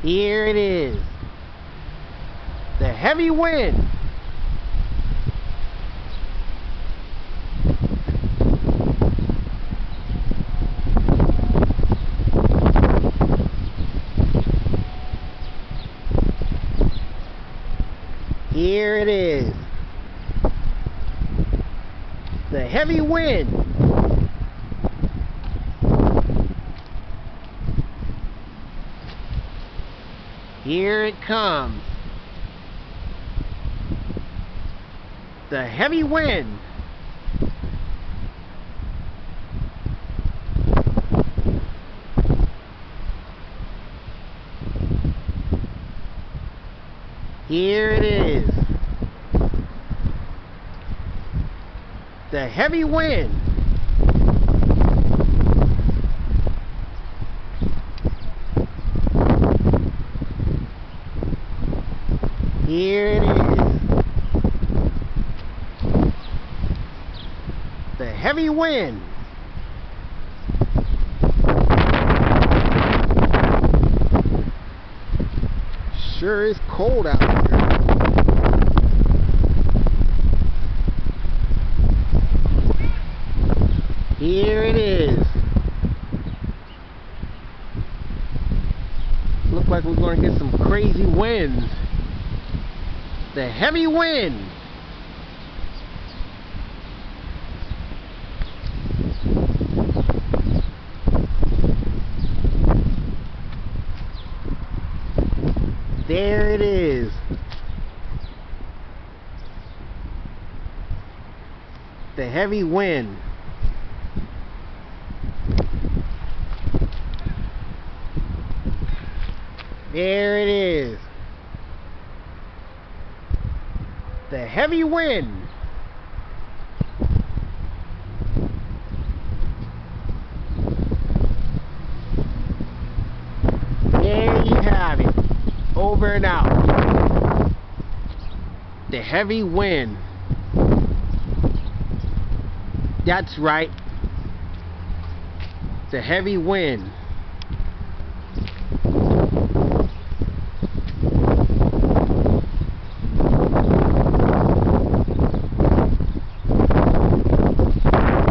Here it is. The heavy wind. Here it is. The heavy wind. Here it comes. The heavy wind. Here it is. The heavy wind. Here it is. The heavy wind. Sure is cold out here. Here it is. Looks like we're going to get some crazy winds. The heavy wind. There it is. The heavy wind. There it is. The heavy wind. There you have it. Over and out. The heavy wind. That's right. The heavy wind.